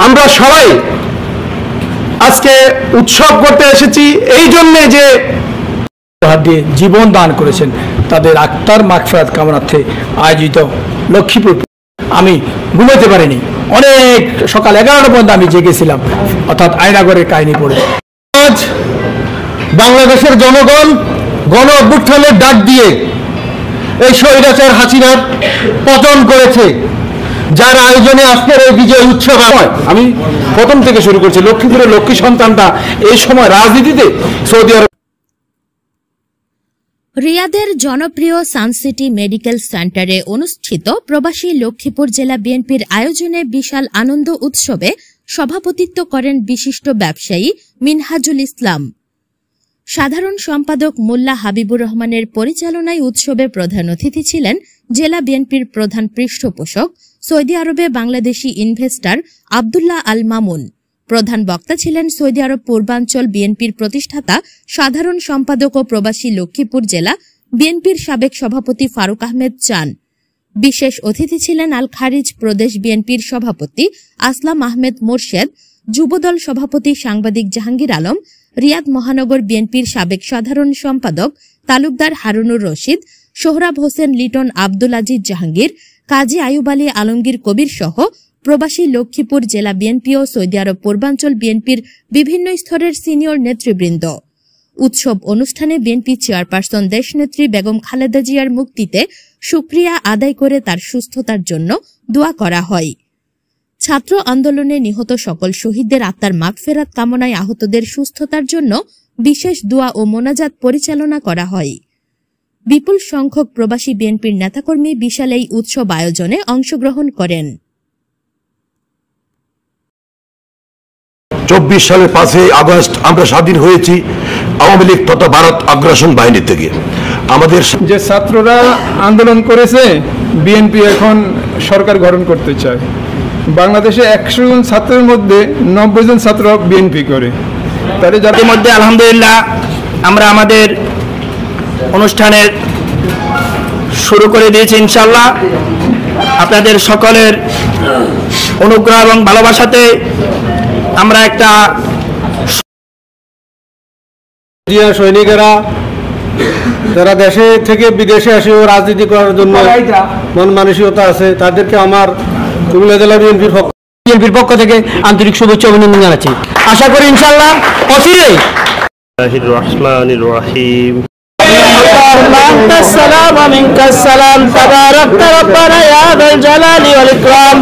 আমরা সবাই আজকে উৎসব করতে এসেছি এই জন্যে যে হাত দিয়ে জীবন দান করেছেন তাদের আত্মার মাগফিরাত কামনার্থে আয়োজিত লক্ষ্মীপুর। আমি ঘুমাতে পারিনি, অনেক সকাল 11টা পর্যন্ত আমি জেগেছিলাম, অর্থাৎ আয়নাগরের কাহিনী পড়ে। আজ বাংলাদেশের জনগণ গণ অভ্যুত্থানের ডাক দিয়ে এই স্বৈরাচার হাসিনার পতন করেছে, যার আয়োজনে আজকের এই বিজয় উৎসব। আমি প্রথম থেকে শুরু করছি, লক্ষ্মীপুরের লক্ষ্মী সন্তানটা এই সময় রাজনীতিতে সৌদি আরব। রিয়াদের জনপ্রিয় সানসিটি মেডিকেল সেন্টারে অনুষ্ঠিত প্রবাসী লক্ষ্মীপুর জেলা বিএনপির আয়োজনে বিশাল আনন্দ উৎসবে সভাপতিত্ব করেন বিশিষ্ট ব্যবসায়ী মিনহাজুল ইসলাম। সাধারণ সম্পাদক মোল্লা হাবিবুর রহমানের পরিচালনায় উৎসবে প্রধান অতিথি ছিলেন জেলা বিএনপির প্রধান পৃষ্ঠপোষক সৌদি আরবে বাংলাদেশি ইনভেস্টর আব্দুল্লাহ আল মামুন। প্রধান বক্তা ছিলেন সৌদি আরব পূর্বাঞ্চল বিএনপির প্রতিষ্ঠাতা সাধারণ সম্পাদক ও প্রবাসী লক্ষ্মীপুর জেলা বিএনপির সাবেক সভাপতি ফারুক আহমেদ চান। বিশেষ অতিথি ছিলেন আল খারিজ প্রদেশ বিএনপির সভাপতি আসলাম আহমেদ মোরশেদ, যুবদল সভাপতি সাংবাদিক জাহাঙ্গীর আলম, রিয়াদ মহানগর বিএনপির সাবেক সাধারণ সম্পাদক তালুকদার হারুনুর রশিদ, সোহরাব হোসেন লিটন, আব্দুল আজিজ জাহাঙ্গীর, কাজী আয়ুব আলী আলমগীর কবির সহ প্রবাসী লক্ষ্মীপুর জেলা বিএনপি ও সৌদি আরব পূর্বাঞ্চল বিএনপির বিভিন্ন স্তরের সিনিয়র নেতৃবৃন্দ। উৎসব অনুষ্ঠানে বিএনপি চেয়ারপারসন দেশনেত্রী বেগম খালেদা জিয়ার মুক্তিতে শুকরিয়া আদায় করে তার সুস্থতার জন্য দোয়া করা হয়। ছাত্র আন্দোলনে নিহত সকল শহীদদের আত্মার মাগফিরাত কামনায় আহতদের সুস্থতার জন্য বিশেষ দোয়া ও মোনাজাত পরিচালনা করা হয়। বিপুল সংখ্যক প্রবাসী বিএনপির নেতাকর্মী বিশাল এই উৎসব আয়োজনে অংশগ্রহণ করেন। 24 সালের 5 আগস্ট আমরা স্বাধীন হয়েছি আওয়ামী লীগ তথা ভারত আগ্রাসন বাহিনী থেকে। আমাদের যে ছাত্ররা আন্দোলন করেছে, বিএনপি এখন সরকার গঠন করতে চায়। বাংলাদেশে 100 জন ছাত্রের মধ্যে 90 জন ছাত্র বিএনপি করে। তাদের যাদের মধ্যে আলহামদুলিল্লাহ আমরা আমাদের অনুষ্ঠানের শুরু করে দিয়েছি। ইনশাআল্লাহ আপনাদের সকলের অনুগ্রহ এবং ভালোবাসাতে আমরা একটা সৈনিকেরা যারা দেশে থেকে বিদেশে এসেও রাজনীতি করার জন্য মন মানসিকতা আছে, তাদেরকে আমার কুমিল্লা জেলা বিএনপির পক্ষ থেকে আন্তরিক শুভেচ্ছা অভিনন্দন জানাচ্ছি। আশা করি ইনশাআল্লাহ অচিরেই রহমানির রহিম السلام ومنك السلام تباركت ربنا يا ذا الجلال والإكرام।